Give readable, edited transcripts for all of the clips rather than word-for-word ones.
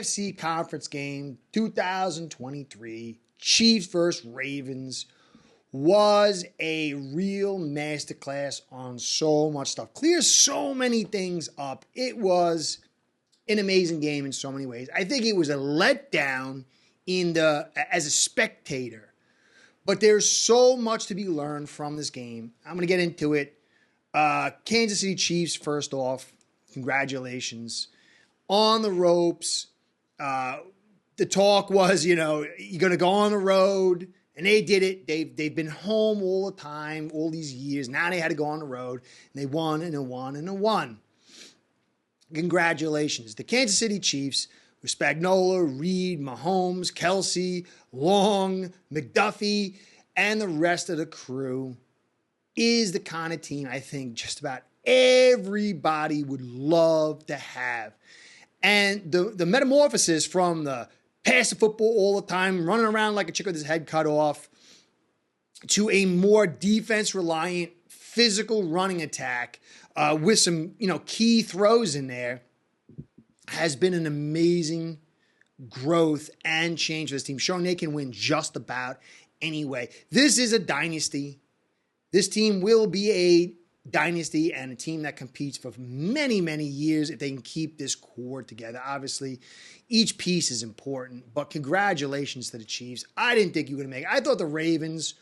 AFC Conference game 2023, Chiefs versus Ravens, was a real masterclass on so much stuff. Clears so many things up. It was an amazing game in so many ways. I think it was a letdown as a spectator. But there's so much to be learned from this game. I'm going to get into it. Kansas City Chiefs, first off, congratulations. On the ropes. The talk was, you're going to go on the road. And they did it. They've been home all the time, all these years. Now they had to go on the road. And they won and they won and they won. Congratulations. The Kansas City Chiefs with Spagnuolo, Reed, Mahomes, Kelsey, Long, McDuffie, and the rest of the crew is the kind of team I think just about everybody would love to have. And the metamorphosis from the pass the football all the time, running around like a chick with his head cut off, to a more defense-reliant, physical running attack with some, key throws in there, has been an amazing growth and change for this team, showing they can win just about anyway. This is a dynasty. This team will be a dynasty and a team that competes for many, many years if they can keep this core together. Obviously, each piece is important, but congratulations to the Chiefs. I didn't think you were going to make it. I thought the Ravens,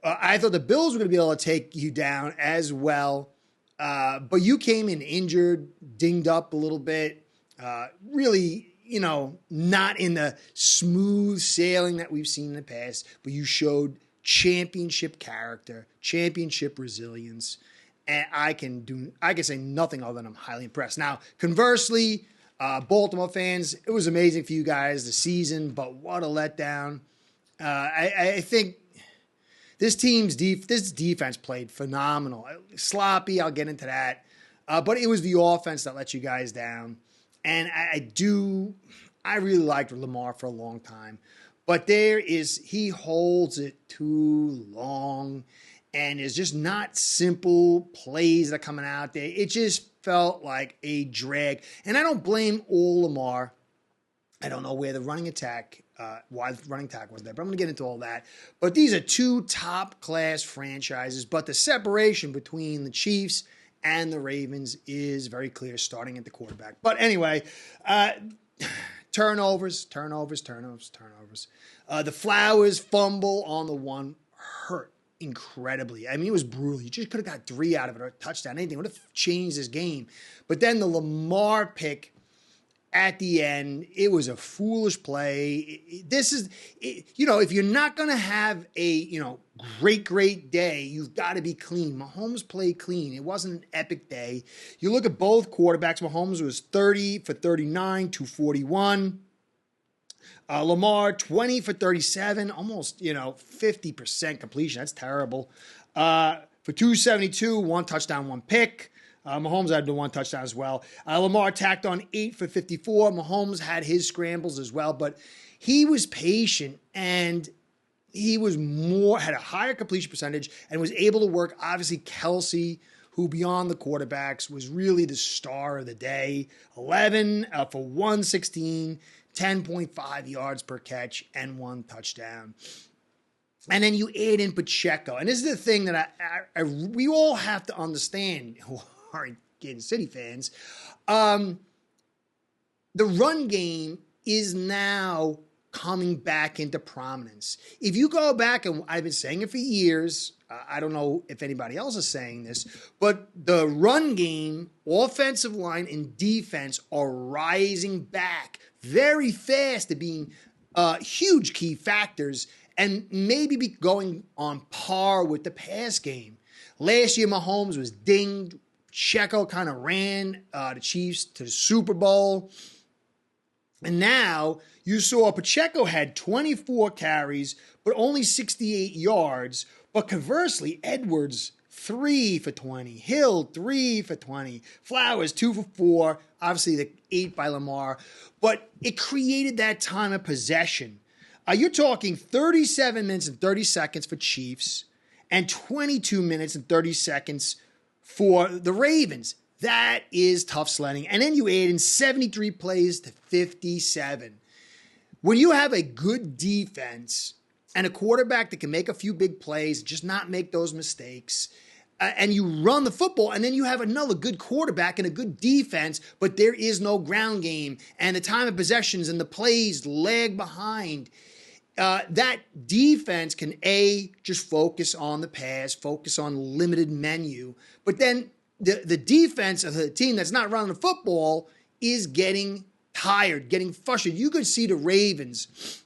I thought the Bills were going to be able to take you down as well, but you came in injured, dinged up a little bit, really, not in the smooth sailing that we've seen in the past, but you showed championship character, championship resilience, and I can say nothing other than I'm highly impressed. Now, conversely, Baltimore fans, it was amazing for you guys this season, but what a letdown. I think this team's defense played phenomenal. Sloppy, I'll get into that. But it was the offense that let you guys down. And I really liked Lamar for a long time. But he holds it too long. And it's just not simple plays that are coming out there. It just felt like a drag. And I don't blame all Lamar. I don't know where the running attack, why the running attack was there, but I'm going to get into all that. But these are two top-class franchises. But the separation between the Chiefs and the Ravens is very clear, starting at the quarterback. But anyway, turnovers. The Flowers fumble on the one hurt incredibly. I mean, it was brutal. You just could have got 3 out of it or a touchdown, anything. Would have changed this game. But then the Lamar pick at the end, it was a foolish play. If you're not going to have a, great day, you've got to be clean. Mahomes played clean. It wasn't an epic day. You look at both quarterbacks. Mahomes was 30 for 39, 241. Lamar, 20 for 37, almost, 50% completion. That's terrible. For 272, 1 touchdown, 1 pick. Mahomes had the 1 touchdown as well. Lamar tacked on 8 for 54. Mahomes had his scrambles as well, but he was patient and he was had a higher completion percentage and was able to work. Obviously, Kelsey, who beyond the quarterbacks was really the star of the day. 11 for 116, 10.5 yards per catch, and 1 touchdown. And then you add in Pacheco. And this is the thing that we all have to understand who are Kansas City fans. The run game is now coming back into prominence. If you go back, and I've been saying it for years, I don't know if anybody else is saying this, but the run game, offensive line, and defense are rising back very fast to being huge key factors and maybe be going on par with the pass game. Last year, Mahomes was dinged. Checo kind of ran the Chiefs to the Super Bowl. And now you saw Pacheco had 24 carries, but only 68 yards. But conversely, Edwards, 3 for 20. Hill, 3 for 20. Flowers, 2 for 4. Obviously, the 8 by Lamar. But it created that time of possession. You're talking 37 minutes and 30 seconds for Chiefs and 22 minutes and 30 seconds for the Ravens. That is tough sledding. And then you add in 73 plays to 57. When you have a good defense and a quarterback that can make a few big plays, just not make those mistakes, and you run the football, and then you have another good quarterback and a good defense, but there is no ground game, and the time of possessions and the plays lag behind, that defense can, just focus on the pass, focus on limited menu, but then the defense of the team that's not running the football is getting tired, getting frustrated. You could see the Ravens,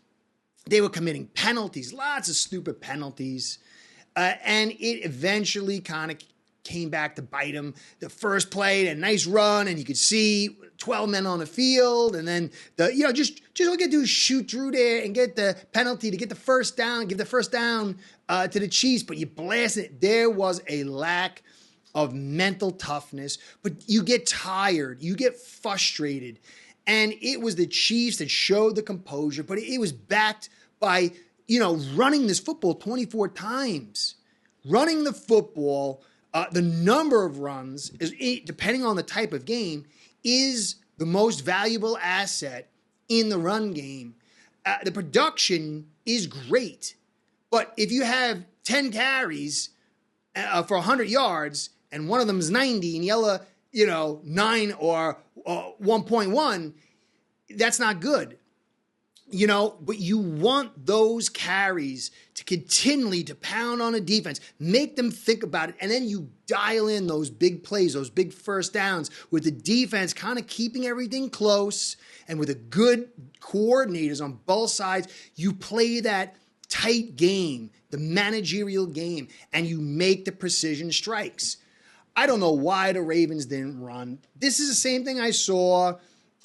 they were committing penalties, lots of stupid penalties, and it eventually kind of came back to bite them. The first play, a nice run, and you could see 12 men on the field, and then just all you gotta do is shoot through there and get the penalty to get the first down, give the first down to the Chiefs, but you blast it. There was a lack of mental toughness, but you get tired, you get frustrated. And it was the Chiefs that showed the composure, but it was backed by, running this football 24 times. Running the football, the number of runs, depending on the type of game, is the most valuable asset in the run game. The production is great, but if you have 10 carries for 100 yards, and one of them is 90, and the other, 9 or 1.1, that's not good. But you want those carries to continually to pound on a defense, make them think about it, and then you dial in those big plays, those big first downs with the defense kind of keeping everything close, and with a good coordinators on both sides, you play that tight game, the managerial game, and you make the precision strikes. I don't know why the Ravens didn't run. This is the same thing I saw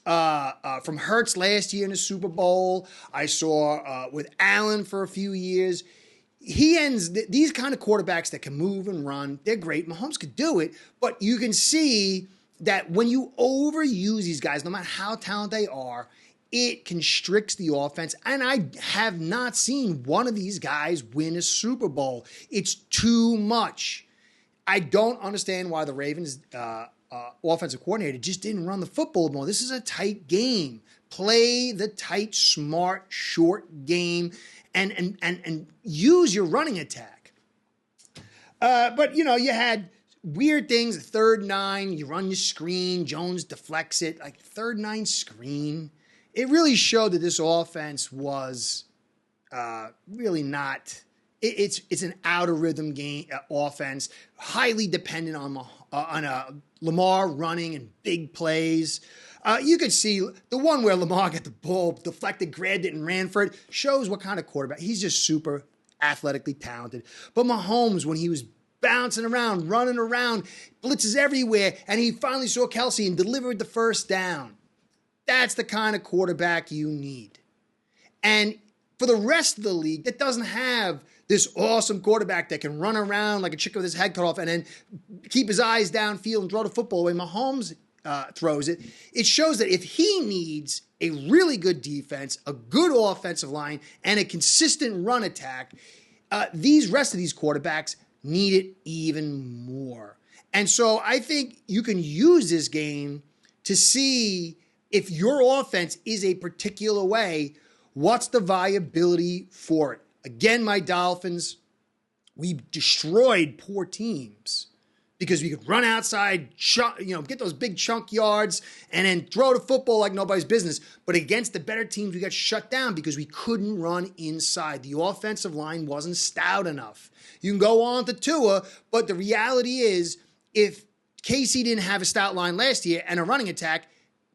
from Hurts last year in the Super Bowl. I saw with Allen for a few years. These kind of quarterbacks that can move and run, they're great. Mahomes could do it, but you can see that when you overuse these guys, no matter how talented they are, it constricts the offense. And I have not seen one of these guys win a Super Bowl. It's too much. I don't understand why the Ravens offensive coordinator just didn't run the football more. This is a tight game. Play the tight, smart, short game and use your running attack. But, you had weird things. 3rd and 9, you run your screen. Jones deflects it. Like 3rd and 9 screen. It really showed that this offense was really not... It's an out of rhythm game offense, highly dependent on Lamar running and big plays. You could see the one where Lamar got the ball deflected, grabbed it, and ran for it. Shows what kind of quarterback. He's just super athletically talented. But Mahomes, when he was bouncing around, running around, blitzes everywhere, and he finally saw Kelsey and delivered the first down. That's the kind of quarterback you need. And for the rest of the league that doesn't have this awesome quarterback that can run around like a chicken with his head cut off and then keep his eyes downfield and throw the football away, Mahomes throws it. It shows that if he needs a really good defense, a good offensive line, and a consistent run attack, these rest of these quarterbacks need it even more. And so I think you can use this game to see if your offense is a particular way, what's the viability for it? Again, my Dolphins, we destroyed poor teams because we could run outside, get those big chunk yards and then throw the football like nobody's business. But against the better teams, we got shut down because we couldn't run inside. The offensive line wasn't stout enough. You can go on to Tua, but the reality is if KC didn't have a stout line last year and a running attack,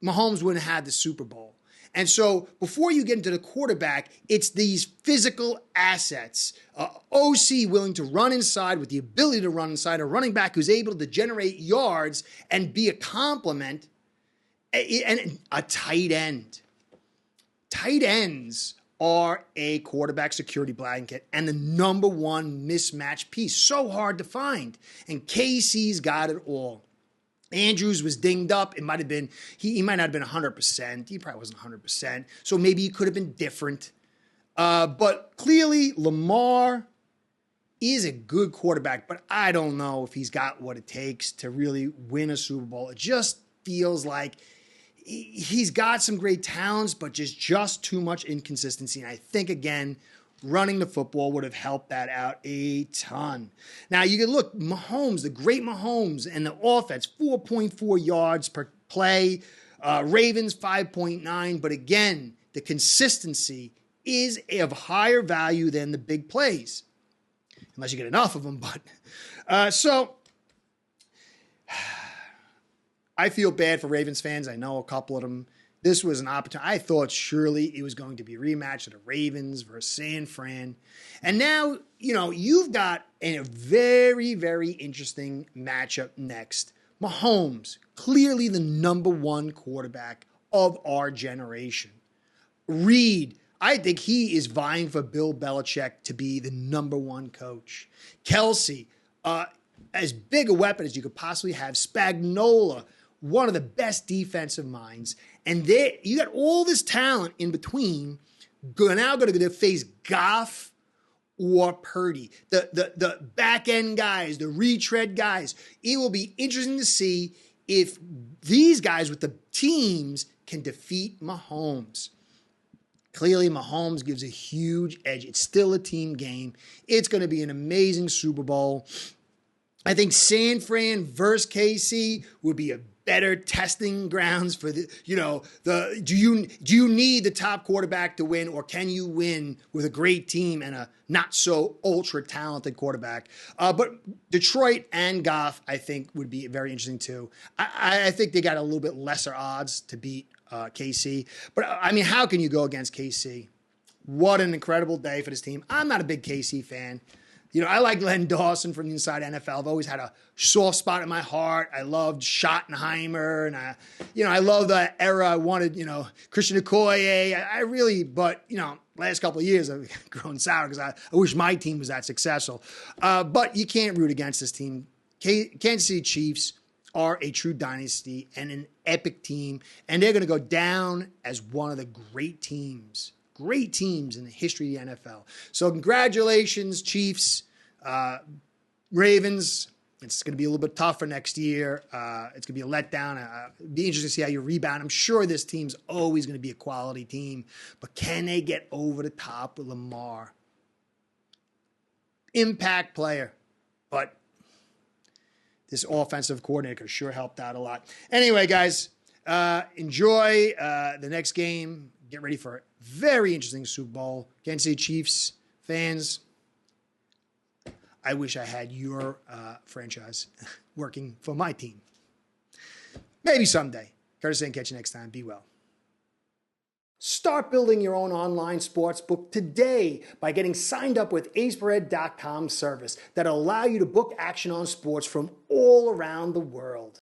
Mahomes wouldn't have had the Super Bowl. And so before you get into the quarterback, it's these physical assets. OC willing to run inside with the ability to run inside, a running back who's able to generate yards and be a complement, and a tight end. Tight ends are a quarterback security blanket and the number one mismatch piece. So hard to find. And KC's got it all. Andrews was dinged up. It might have been, he might not have been 100%. He probably wasn't 100%. So maybe he could have been different. But clearly, Lamar is a good quarterback, but I don't know if he's got what it takes to really win a Super Bowl. It just feels like he's got some great talents, but just too much inconsistency. And I think, again, running the football would have helped that out a ton. Now, you can look, Mahomes, the great Mahomes, and the offense, 4.4 yards per play. Ravens, 5.9. But again, the consistency is of higher value than the big plays, unless you get enough of them. But so I feel bad for Ravens fans. I know a couple of them. This was an opportunity. I thought surely it was going to be a rematch of the Ravens versus San Fran. And now, you've got a very, very interesting matchup next. Mahomes, clearly the number one quarterback of our generation. Reed, I think he is vying for Bill Belichick to be the number one coach. Kelsey, as big a weapon as you could possibly have. Spagnuolo, one of the best defensive minds. And you got all this talent in between. Now going to face Goff or Purdy. The back-end guys, the retread guys. It will be interesting to see if these guys with the teams can defeat Mahomes. Clearly, Mahomes gives a huge edge. It's still a team game. It's going to be an amazing Super Bowl. I think San Fran versus KC would be a better testing grounds for do you need the top quarterback to win, or can you win with a great team and a not so ultra talented quarterback? But Detroit and Goff, I think, would be very interesting too. I think they got a little bit lesser odds to beat KC. But I mean, how can you go against KC? What an incredible day for this team. I'm not a big KC fan. I like Len Dawson from the Inside NFL. I've always had a soft spot in my heart. I loved Schottenheimer, and I love the era. I wanted, Christian Okoye. I really, but, last couple of years I've grown sour because I wish my team was that successful. But you can't root against this team. Kansas City Chiefs are a true dynasty and an epic team, and they're going to go down as one of the great teams in the history of the NFL. So congratulations, Chiefs, Ravens. It's going to be a little bit tougher next year. It's going to be a letdown. It'd be interesting to see how you rebound. I'm sure this team's always going to be a quality team, but can they get over the top with Lamar? Impact player, but this offensive coordinator sure helped out a lot. Anyway, guys, enjoy the next game. Get ready for a very interesting Super Bowl. Kansas City Chiefs fans, I wish I had your franchise working for my team. Maybe someday. Curtis and catch you next time. Be well. Start building your own online sportsbook today by getting signed up with aceperhead.com service that'll allow you to book action on sports from all around the world.